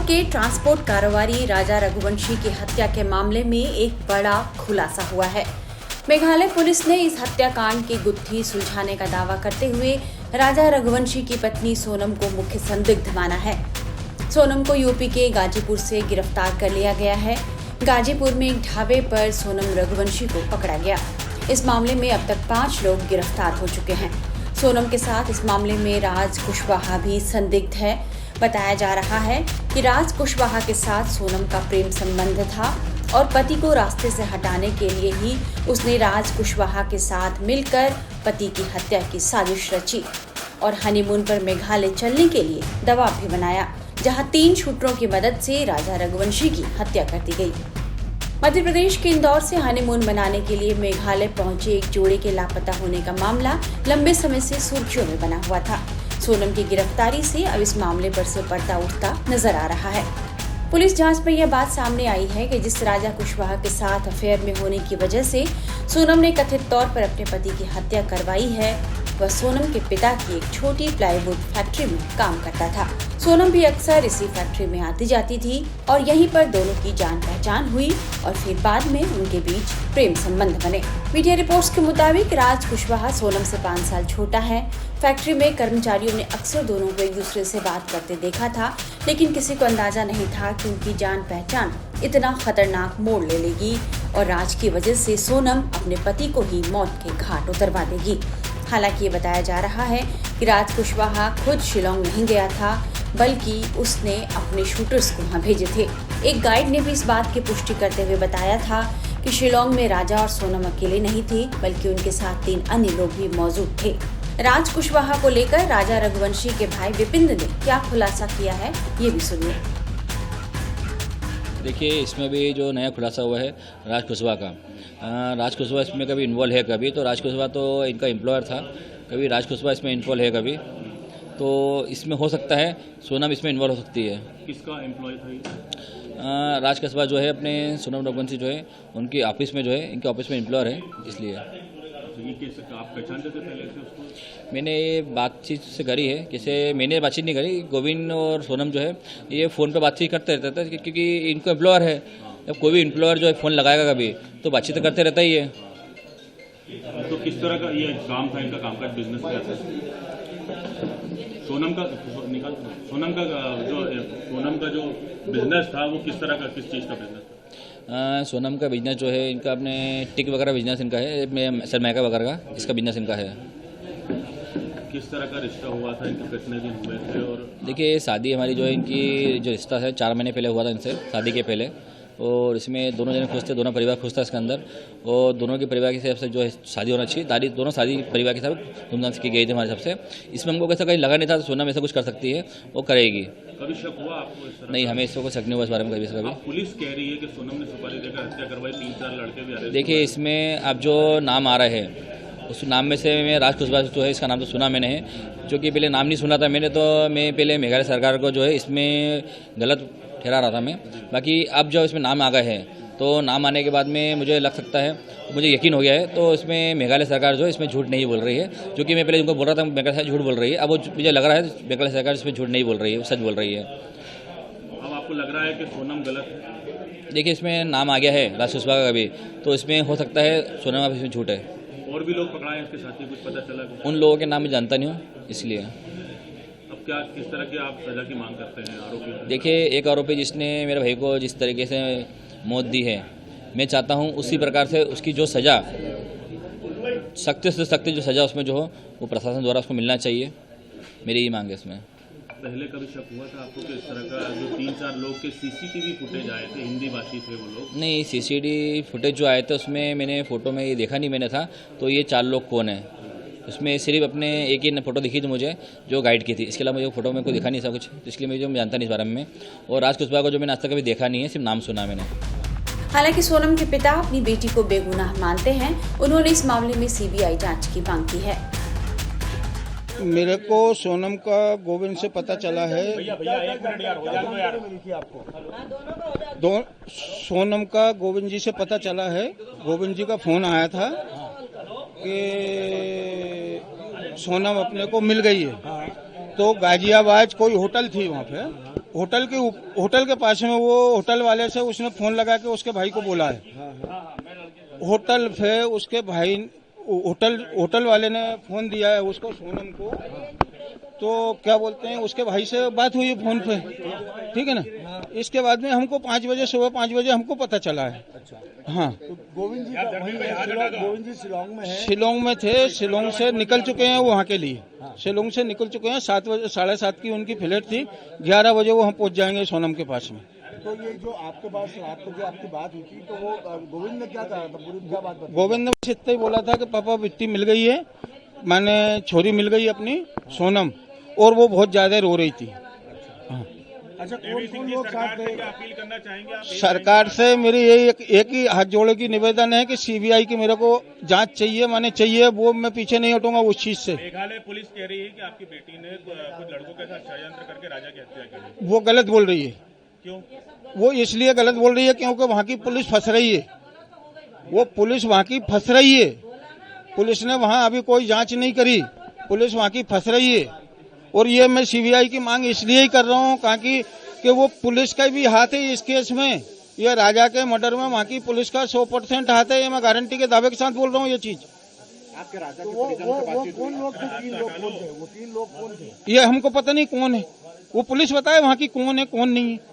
के ट्रांसपोर्ट कारोबारी राजा रघुवंशी की हत्या के मामले में एक बड़ा खुलासा हुआ है। मेघालय पुलिस ने इस हत्याकांड की गुत्थी सुलझाने का दावा करते हुए राजा रघुवंशी की पत्नी सोनम को मुख्य संदिग्ध माना है। सोनम को यूपी के गाजीपुर से गिरफ्तार कर लिया गया है। गाजीपुर में एक ढाबे पर सोनम रघुवंशी को पकड़ा गया। इस मामले में अब तक 5 लोग गिरफ्तार हो चुके हैं। सोनम के साथ इस मामले में राज कुशवाहा भी संदिग्ध है। बताया जा रहा है कि राज कुशवाहा के साथ सोनम का प्रेम संबंध था और पति को रास्ते से हटाने के लिए ही उसने राज कुशवाहा के साथ मिलकर पति की हत्या की साजिश रची और हनीमून पर मेघालय चलने के लिए दबाव भी बनाया, जहां 3 शूटरों की मदद से राजा रघुवंशी की हत्या कर दी गई। मध्य प्रदेश के इंदौर से हनीमून मनाने के लिए मेघालय पहुंचे एक जोड़े के लापता होने का मामला लंबे समय से सुर्खियों में बना हुआ था। सोनम की गिरफ्तारी से अब इस मामले पर से पर्दा उठता नजर आ रहा है। पुलिस जांच में यह बात सामने आई है कि जिस राजा कुशवाहा के साथ अफेयर में होने की वजह से सोनम ने कथित तौर पर अपने पति की हत्या करवाई है, वह सोनम के पिता की एक छोटी प्लाईवुड फैक्ट्री में काम करता था। सोनम भी अक्सर इसी फैक्ट्री में आती जाती थी और यहीं पर दोनों की जान पहचान हुई और फिर बाद में उनके बीच प्रेम संबंध बने। मीडिया रिपोर्ट्स के मुताबिक राज कुशवाहा सोनम से 5 साल छोटा है। फैक्ट्री में कर्मचारियों ने अक्सर दोनों को एक दूसरे से बात करते देखा था, लेकिन किसी को अंदाजा नहीं था कि उनकी जान पहचान इतना खतरनाक मोड़ ले लेगी और राज की वजह से सोनम अपने पति को ही मौत के घाट उतरवा देगी। हालांकि ये बताया जा रहा है कि राज कुशवाहा खुद शिलोंग नहीं गया था, बल्कि उसने अपने शूटर्स को वहां भेजे थे। एक गाइड ने भी इस बात की पुष्टि करते हुए बताया था कि शिलोंग में राजा और सोनम अकेले नहीं थे, बल्कि उनके साथ 3 अन्य लोग भी मौजूद थे। राज कुशवाहा को लेकर राजा रघुवंशी के भाई विपिंद्र ने क्या खुलासा किया है, ये भी सुनिए। देखिए, इसमें भी जो नया खुलासा हुआ है राज कुशवाहा का, राज कुशवाहा इसमें कभी इन्वॉल्व है, कभी तो राज कुशवाहा तो इनका एम्प्लॉयर था, कभी राज कुशवाहा इसमें इन्वॉल्व है, कभी तो इसमें हो सकता है सोनम इसमें इन्वॉल्व हो सकती है। किसका एम्प्लॉय था ये? राज कुशवाहा जो है अपने सोनम रघुवंशी जो है उनकी ऑफिस में जो है, इनके ऑफिस में एम्प्लॉयर है, इसलिए। ये कैसे आप पहचानते थे पहले से उसको? मैंने ये बातचीत से करी है, कैसे मैंने बातचीत नहीं करी। गोविंद और सोनम जो है ये फ़ोन पे बातचीत करते रहते थे, क्योंकि इनको एम्प्लॉयर है। जब कोई भी एम्प्लॉयर जो है फ़ोन लगाएगा कभी तो बातचीत तो करते रहता ही है। तो किस तरह का ये काम था, इनका कामकाज बिजनेस क्या था? सोनम का जो बिजनेस था वो किस तरह का, किस चीज़ का बिजनेस था? सोनम का बिजनेस जो है इनका अपने टिक वगैरह बिजनेस इनका है, सरमाइका वगैरह का इसका बिजनेस इनका है। किस तरह का रिश्ता हुआ था, इनके कितने दिन हुए थे? और देखिए, शादी हमारी जो है, इनकी जो रिश्ता है 4 महीने पहले हुआ था इनसे, शादी के पहले। और इसमें दोनों जने खुश थे, दोनों परिवार खुश था इसके अंदर, और दोनों के परिवार के हिसाब से जो है शादी होना चाहिए। दोनों शादी परिवार के साथ धूमधाम से की गई थी हमारे हिसाब से। इसमें हमको कैसा कहीं लगा नहीं था सोनम ऐसा कुछ कर सकती है, वो करेगी। कभी शक हुआ आपको इस तरह? नहीं, हमें इसको कोई शक नहीं हुआ इस बारे में कभी। पुलिस कह रही है कि सोनम ने सुपारी देकर हत्या करवाई, 3-4 लड़के भी अरेस्ट। देखिए, इसमें अब जो नाम आ रहे हैं उस नाम में से मैं राज कुशवाहा जो है इसका नाम तो सुना मैंने है, जो कि पहले नाम नहीं सुना था मैंने, तो मैं पहले मेघालय सरकार को जो है इसमें गलत ठहरा रहा था मैं। बाकी अब जो इसमें नाम आ गए हैं तो नाम आने के बाद में मुझे लग सकता है, मुझे यकीन हो गया है, तो इसमें मेघालय सरकार जो है इसमें झूठ नहीं बोल रही है। जो कि मैं पहले उनको बोल रहा था मेघालय सरकार झूठ बोल रही है, अब वो मुझे लग रहा है मेघालय सरकार इसमें झूठ नहीं बोल रही है, सच बोल रही है। अब आपको लग रहा है कि सोनम गलत है? देखिए, इसमें नाम आ गया है राज कुशवाहा का भी, तो इसमें हो सकता है सोनम अब इसमें झूठ है। और भी लोग पकड़ाए इसके साथ ही, कुछ पता चला? उन लोगों के नाम मैं जानता नहीं हूँ, इसलिए। अब क्या, किस तरह की आप सजा की मांग करते हैं आरोपी? देखिए, एक आरोपी जिसने मेरे भाई को जिस तरीके से मौत दी है, मैं चाहता हूँ उसी प्रकार से उसकी जो सज़ा, सख्त से सख्त जो सज़ा उसमें जो हो वो प्रशासन द्वारा उसको मिलना चाहिए, मेरी ही मांग है इसमें। पहले कभी शक हुआ था आपको कि इस तरह का जो 3-4 लोग के सीसीटीवी फुटेज आए थे, हिंदी भाषी थे वो लोग? नहीं, सीसीटीवी फुटेज जो आए थे उसमें मैंने फ़ोटो में ये देखा नहीं मैंने था, तो ये 4 लोग कौन है उसमें सिर्फ अपने एक ही फ़ोटो दिखी थी मुझे जो गाइड की थी, इसके अलावा मुझे फोटो में कोई दिखा नहीं था कुछ, इसलिए मैं जानता नहीं इस बारे में। और राज कुशवाहा को जो मैंने आज तक कभी देखा नहीं है, सिर्फ नाम सुना मैंने। हालांकि सोनम के पिता अपनी बेटी को बेगुनाह मानते हैं। उन्होंने इस मामले में सीबीआई जांच की मांग की है। मेरे को सोनम का गोविंद से पता चला है। सोनम का गोविंद जी से पता चला है। गोविंद जी का फोन आया था कि सोनम अपने को मिल गई है। तो गाजियाबाद कोई होटल थी वहाँ पे, होटल के पास में वो होटल वाले से उसने फोन लगा के उसके भाई को बोला है। होटल पे उसके भाई होटल वाले ने फोन दिया है उसको, सोनम को। तो क्या बोलते हैं, उसके भाई से बात हुई फोन पे, ठीक है ना। इसके बाद में हमको 5 बजे, सुबह 5 बजे हमको पता चला है। हाँ, तो गोविंद जी गोविंद जी शिलोंग में है। शिलोंग में थे, शिलोंग से निकल चुके हैं वहाँ के लिए। शिलोंग से निकल चुके हैं, 7 बजे 7:30 की उनकी फ्लाइट थी, 11 बजे वो हम पहुँच जाएंगे सोनम के पास में। तो ये जो आपके पास रात को जो आपकी बात हुई थी, तो वो गोविंद ने क्या कहा था, पूरी क्या बात बताई? गोविंद ने बस इतना ही बोला था कि पापा बिट्टी मिल गई है, माने छोरी मिल गई अपनी सोनम, और वो बहुत ज्यादा रो रही थी। हाँ। अच्छा, कौन लोग साथ थे? अपील करना चाहेंगे आप? सरकार से मेरी यही एक ही हाथ जोड़े की निवेदन है कि सीबीआई की मेरे को जांच चाहिए, माने चाहिए, वो मैं पीछे नहीं हटूंगा उस चीज से। मेघालय पुलिस कह रही है कि आपकी बेटी ने कुछ लड़कों के साथ षड्यंत्र करके राजा की हत्या की। वो गलत बोल रही है। क्यों? वो इसलिए गलत बोल रही है क्योंकि वहाँ की पुलिस फंस रही है। वो पुलिस वहाँ की फंस रही है। पुलिस ने वहाँ अभी कोई जांच नहीं करी, पुलिस वहाँ की फंस रही है। और ये मैं सीबीआई की मांग इसलिए ही कर रहा हूँ ताकि कि वो पुलिस का भी हाथ है इस केस में। ये राजा के मर्डर में वहाँ की पुलिस का 100% हाथ है, ये मैं गारंटी के दावे के साथ बोल रहा हूँ ये चीज। आपके राजा के परिजन से बातचीत कौन लोग थे? 3 लोग कौन थे? वो 3 लोग कौन थे? ये हमको पता नहीं कौन है, वो पुलिस बताए वहाँ की कौन है कौन नहीं है।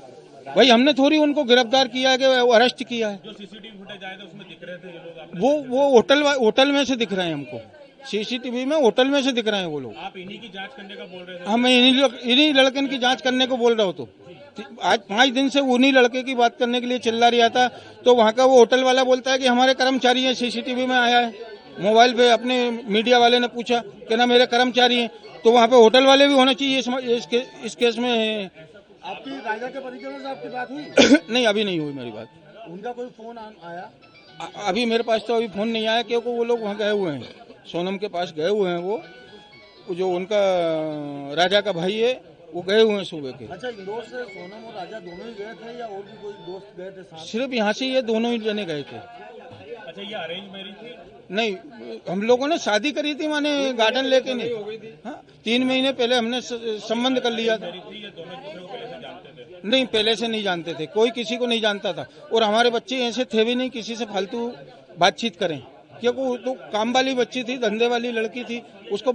भाई हमने थोड़ी उनको गिरफ्तार किया है कि अरेस्ट किया है। जो सीसीटीवी फुटेज आए थे उसमें दिख रहे थे ये लोग। वो होटल में से दिख रहे हैं हमको, सीसीटीवी में होटल में से दिख रहे हैं वो लोग। आप इन्हीं की जांच करने का बोल रहे थे? हाँ, मैं इन्हीं लड़के की जांच करने को बोल रहा हूँ। तो आज 5 दिन से उन्हीं लड़के की बात करने के लिए चिल्ला रहा था। तो वहाँ का वो होटल वाला बोलता है कि हमारे कर्मचारी हैं, सीसीटीवी में आया है। मोबाइल पे अपने मीडिया वाले ने पूछा कि ना मेरे कर्मचारी हैं, तो वहाँ पे होटल वाले भी होने चाहिए इस केस में। आपकी राजा के परिजनों से आपकी बात हुई? नहीं, अभी नहीं हुई मेरी बात। उनका कोई फोन आया? अभी मेरे पास तो अभी फोन नहीं आया क्योंकि वो लोग वहाँ गए हुए हैं, सोनम के पास गए हुए हैं। वो जो उनका राजा का भाई है वो गए हुए हैं सुबह के। अच्छा, इंदौर से सोनम और राजा दोनों ही गए थे या और भी कोई दोस्त गए थे साथ? सिर्फ यहाँ से ये दोनों ही जने गए थे। अच्छा, ये अरेंज मैरिज थी? नहीं, हम लोगों ने शादी करी थी, माने गार्डन लेके नहीं। हाँ, 3 महीने पहले हमने संबंध कर लिया था। नहीं, पहले से नहीं जानते थे, कोई किसी को नहीं जानता था। और हमारे बच्चे ऐसे थे भी नहीं किसी से फालतू बातचीत करें, क्योंकि वो तो काम वाली बच्ची थी, धंधे वाली लड़की थी। उसको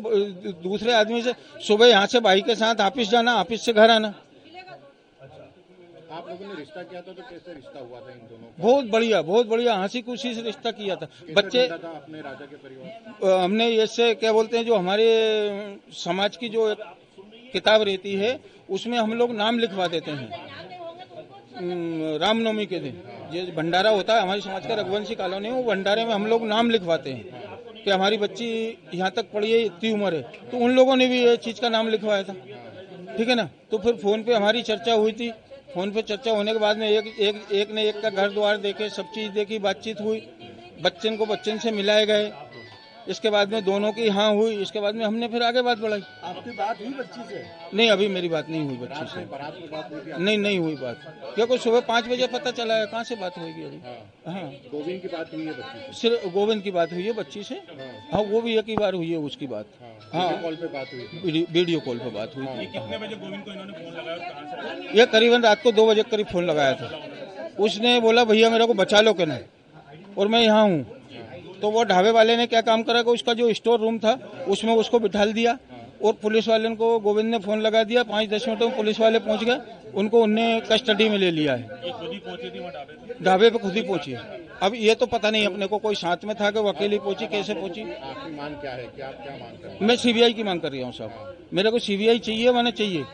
दूसरे आदमी से सुबह यहाँ से भाई के साथ ऑफिस जाना, ऑफिस से घर आना। आप लोगों ने रिश्ता किया था, तो कैसे रिश्ता हुआ था इन दोनों का? बहुत बढ़िया हंसी खुशी से रिश्ता किया था। बच्चे था अपने राजा के परिवार? हमने ऐसे क्या बोलते हैं, जो हमारे समाज की जो एक किताब रहती है उसमें हम लोग नाम लिखवा देते हैं। रामनवमी के दिन ये भंडारा होता है हमारी समाज का, रघुवंशी कॉलोनी, वो भंडारे में हम लोग नाम लिखवाते हैं कि हमारी बच्ची यहाँ तक पढ़ी है, इतनी उम्र है। तो उन लोगों ने भी ये चीज का नाम लिखवाया था, ठीक है ना। तो फिर फोन पे हमारी चर्चा हुई थी। फोन पे चर्चा होने के बाद में एक ने एक का घर द्वार देखे, सब चीज देखी, बातचीत हुई, बच्चन को बच्चन से मिलाए गए। इसके बाद में दोनों की हाँ हुई। इसके बाद में हमने फिर आगे बात बढ़ाई। आपकी बात हुई बच्ची से? नहीं, अभी मेरी बात नहीं हुई बच्ची से। बारात में बात हुई? नहीं हुई बात, क्योंकि सुबह 5 बजे पता चला है, कहाँ से बात होगी अभी। हाँ, गोविंद की बात हुई है बच्ची से? सिर्फ गोविंद की बात हुई है बच्ची से। हाँ, वो भी एक ही बार हुई है उसकी बात। हाँ, कॉल पे बात हुई? वीडियो कॉल पे बात हुई थी। कितने बजे गोविंद को इन्होंने फोन लगाया और कहाँ से? ये करीबन रात को 2 बजे करीब फोन लगाया था। उसने बोला भैया मेरे को बचा लो कहना, और मैं यहाँ हूँ। तो वो ढाबे वाले ने क्या काम करा कि उसका जो स्टोर रूम था उसमें उसको बिठा दिया, और पुलिस वाले को गोविंद ने फोन लगा दिया। 5-10 मिनट में पुलिस वाले पहुंच गए, उनको उनने कस्टडी में ले लिया है। खुद ही पहुंची थी वहाँ ढाबे पे? ढाबे पे खुद ही पहुंची है। अब ये तो पता नहीं अपने को, कोई साथ में था कि वो अकेली पहुंची, कैसे पहुंची। आपकी मांग क्या है, क्या आप क्या मांग कर रहे हैं? मैं सीबीआई की मांग कर रहा हूँ साहब, मेरे को सीबीआई चाहिए, मैंने चाहिए।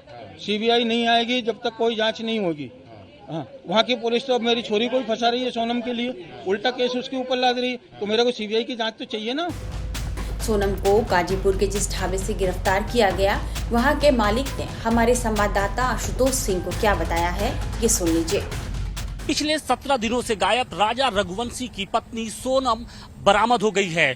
सीबीआई नहीं आएगी जब तक कोई जांच नहीं होगी। हाँ, वहाँ की पुलिस तो अब मेरी छोरी को ही फंसा रही है सोनम के लिए, उल्टा केस उसके ऊपर लाद रही है। तो मेरे को सीबीआई की जांच तो चाहिए ना। सोनम को गाजीपुर के जिस ढाबे से गिरफ्तार किया गया, वहां के मालिक ने हमारे संवाददाता आशुतोष सिंह को क्या बताया है, ये सुन लीजिए। पिछले 17 दिनों से गायब राजा रघुवंशी की पत्नी सोनम बरामद हो गई है।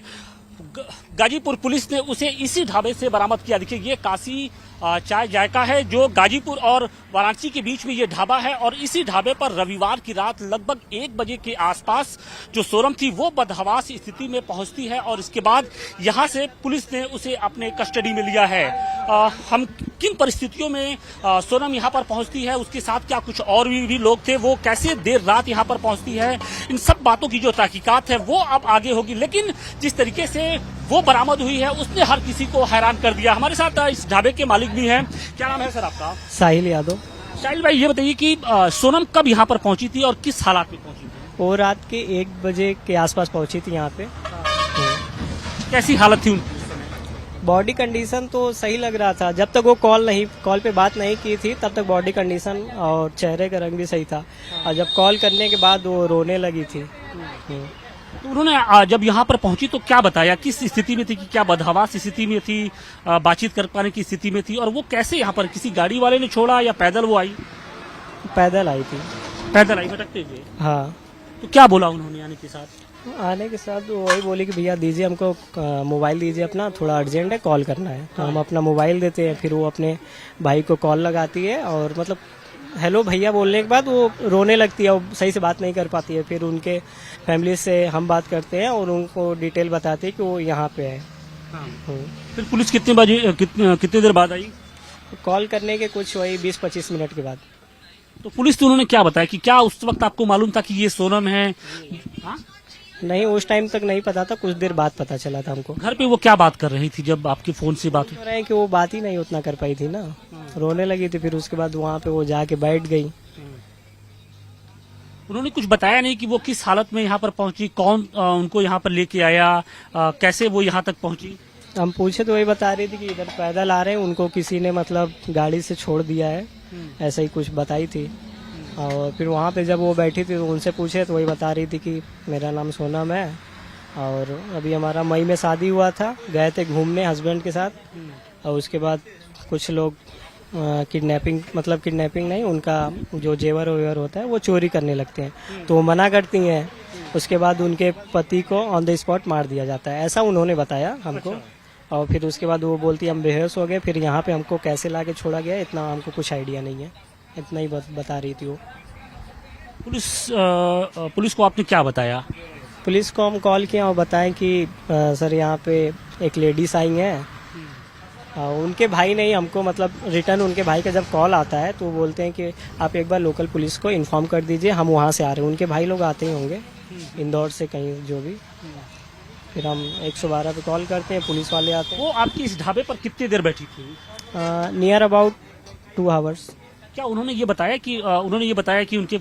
गाजीपुर पुलिस ने उसे इसी ढाबे से बरामद किया। देखिए, ये काशी चाय जायका है, जो गाजीपुर और वाराणसी के बीच में ये ढाबा है। और इसी ढाबे पर रविवार की रात लगभग 1 बजे के आसपास जो सोनम थी वो बदहवास स्थिति में पहुंचती है और इसके बाद यहां से पुलिस ने उसे अपने कस्टडी में लिया है। हम किन परिस्थितियों में सोनम यहां पर पहुंचती है, उसके साथ क्या कुछ और भी लोग थे, वो कैसे देर रात यहां पर पहुंचती है, इन सब बातों की जो तहकीकात है वो अब आगे होगी। लेकिन जिस तरीके से वो बरामद हुई है उसने हर किसी को हैरान कर दिया। हमारे साथ इस ढाबे के मालिक भी हैं। क्या नाम है सर आपका? साहिल यादव। साहिल भाई, ये बताइए कि सोनम कब यहाँ पर पहुंची थी और किस हालात में पहुंची थी? वो रात के 1 बजे के आसपास पहुंची थी यहाँ पे। कैसी हालत थी उनकी? बॉडी कंडीशन तो सही लग रहा था। जब तक वो कॉल पे बात नहीं की थी तब तक बॉडी कंडीशन और चेहरे का रंग भी सही था, और जब कॉल करने के बाद वो रोने लगी थी। तो उन्होंने जब यहाँ पर पहुंची तो क्या बताया, किस स्थिति में थी, कि क्या बदहवास स्थिति में थी, बातचीत कर पाने की स्थिति में थी, और वो कैसे यहाँ पर, किसी गाड़ी वाले ने छोड़ा या पैदल वो आई? पैदल आई थी। पैदल आई भटकते हुए? हाँ। तो क्या बोला उन्होंने आने के साथ? आने के साथ वही बोली कि भैया दीजिए हमको मोबाइल दीजिए अपना, थोड़ा अर्जेंट है, कॉल करना है। तो हम अपना मोबाइल देते हैं, फिर वो अपने भाई को कॉल लगाती है और मतलब हेलो भैया बोलने के बाद वो रोने लगती है, वो सही से बात नहीं कर पाती है। फिर उनके फैमिली से हम बात करते हैं और उनको डिटेल बताते हैं कि वो यहाँ पे है। फिर पुलिस कितने देर बाद आई? कॉल करने के कुछ वही 20-25 मिनट के बाद। तो पुलिस तो उन्होंने क्या बताया, कि क्या उस वक्त आपको मालूम था कि ये सोनम है? हाँ? नहीं, उस टाइम तक नहीं पता था, कुछ देर बाद पता चला था हमको। घर पे वो क्या बात कर रही थी जब आपके फोन से बात हुई? रहे कि वो बात ही नहीं उतना कर पाई थी ना, रोने लगी थी। फिर उसके बाद वहाँ पे वो जाके बैठ गई। उन्होंने कुछ बताया नहीं कि वो किस हालत में यहाँ पर पहुंची, कौन उनको यहाँ पर लेके आया, कैसे वो यहाँ तक पहुंची? हम पूछे तो वही बता रही थी कि इधर पैदल आ रहे हैं, उनको किसी ने मतलब गाड़ी से छोड़ दिया है, ऐसा ही कुछ बताई थी। और फिर वहाँ पे जब वो बैठी थी तो उनसे पूछे तो वही बता रही थी कि मेरा नाम सोनम है और अभी हमारा मई में शादी हुआ था, गए थे घूमने हस्बैंड के साथ, और उसके बाद कुछ लोग किडनैपिंग नहीं, उनका जो जेवर वेवर होता है वो चोरी करने लगते हैं, तो वो मना करती हैं। उसके बाद उनके पति को ऑन द स्पॉट मार दिया जाता है, ऐसा उन्होंने बताया हमको। और फिर उसके बाद वो बोलती हम बेहोश हो गए, फिर यहाँ पे हमको कैसे ला के छोड़ा गया इतना हमको कुछ आइडिया नहीं है, इतना ही बता रही थी वो। पुलिस को आपने क्या बताया? पुलिस को हम कॉल किया और बताएं कि सर यहाँ पे एक लेडीज आई हैं। उनके भाई नहीं, हमको मतलब रिटर्न उनके भाई का जब कॉल आता है तो वो बोलते हैं कि आप एक बार लोकल पुलिस को इन्फॉर्म कर दीजिए, हम वहाँ से आ रहे हैं। उनके भाई लोग आते ही होंगे इंदौर से कहीं जो भी। फिर हम 112 पे कॉल करते हैं, पुलिस वाले आते हैं। वो आपकी इस ढाबे पर कितनी देर बैठी थी? Near about 2 hours. क्या उन्होंने ये बताया कि उनके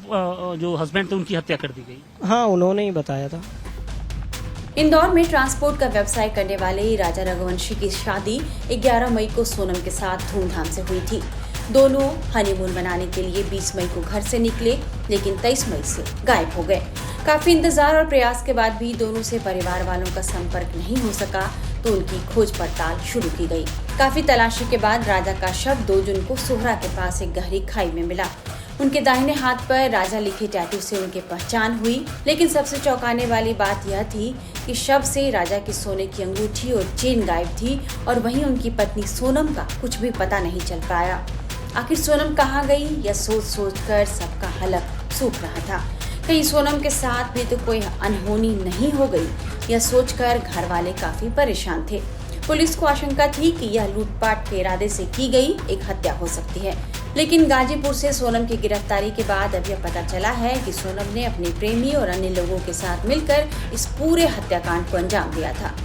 जो हस्बैंड थे उनकी हत्या कर दी गई? हाँ, उन्होंने ही बताया था। इंदौर में ट्रांसपोर्ट का व्यवसाय करने वाले राजा रघुवंशी की शादी 11 मई को सोनम के साथ धूमधाम से हुई थी। दोनों हनीमून मनाने के लिए 20 मई को घर से निकले, लेकिन 23 मई से गायब हो गए। काफी इंतजार और प्रयास के बाद भी दोनों से परिवार वालों का संपर्क नहीं हो सका, तो उनकी खोज पड़ताल शुरू की गई। काफी तलाशी के बाद राजा का शव 2 जून को सोहरा के पास एक गहरी खाई में मिला। उनके दाहिने हाथ पर राजा लिखे टैटू से उनकी पहचान हुई, लेकिन सबसे चौंकाने वाली बात यह थी कि शव से राजा की सोने की अंगूठी और चेन गायब थी, और वहीं उनकी पत्नी सोनम का कुछ भी पता नहीं चल पाया। आखिर सोनम कहाँ गई, यह सोच कर सबका हलक सूख रहा था। कहीं सोनम के साथ भी तो कोई अनहोनी नहीं हो गई, यह सोचकर घर वाले काफी परेशान थे। पुलिस को आशंका थी कि यह लूटपाट के इरादे से की गई एक हत्या हो सकती है, लेकिन गाजीपुर से सोनम की गिरफ्तारी के बाद अब यह पता चला है कि सोनम ने अपने प्रेमी और अन्य लोगों के साथ मिलकर इस पूरे हत्याकांड को अंजाम दिया था।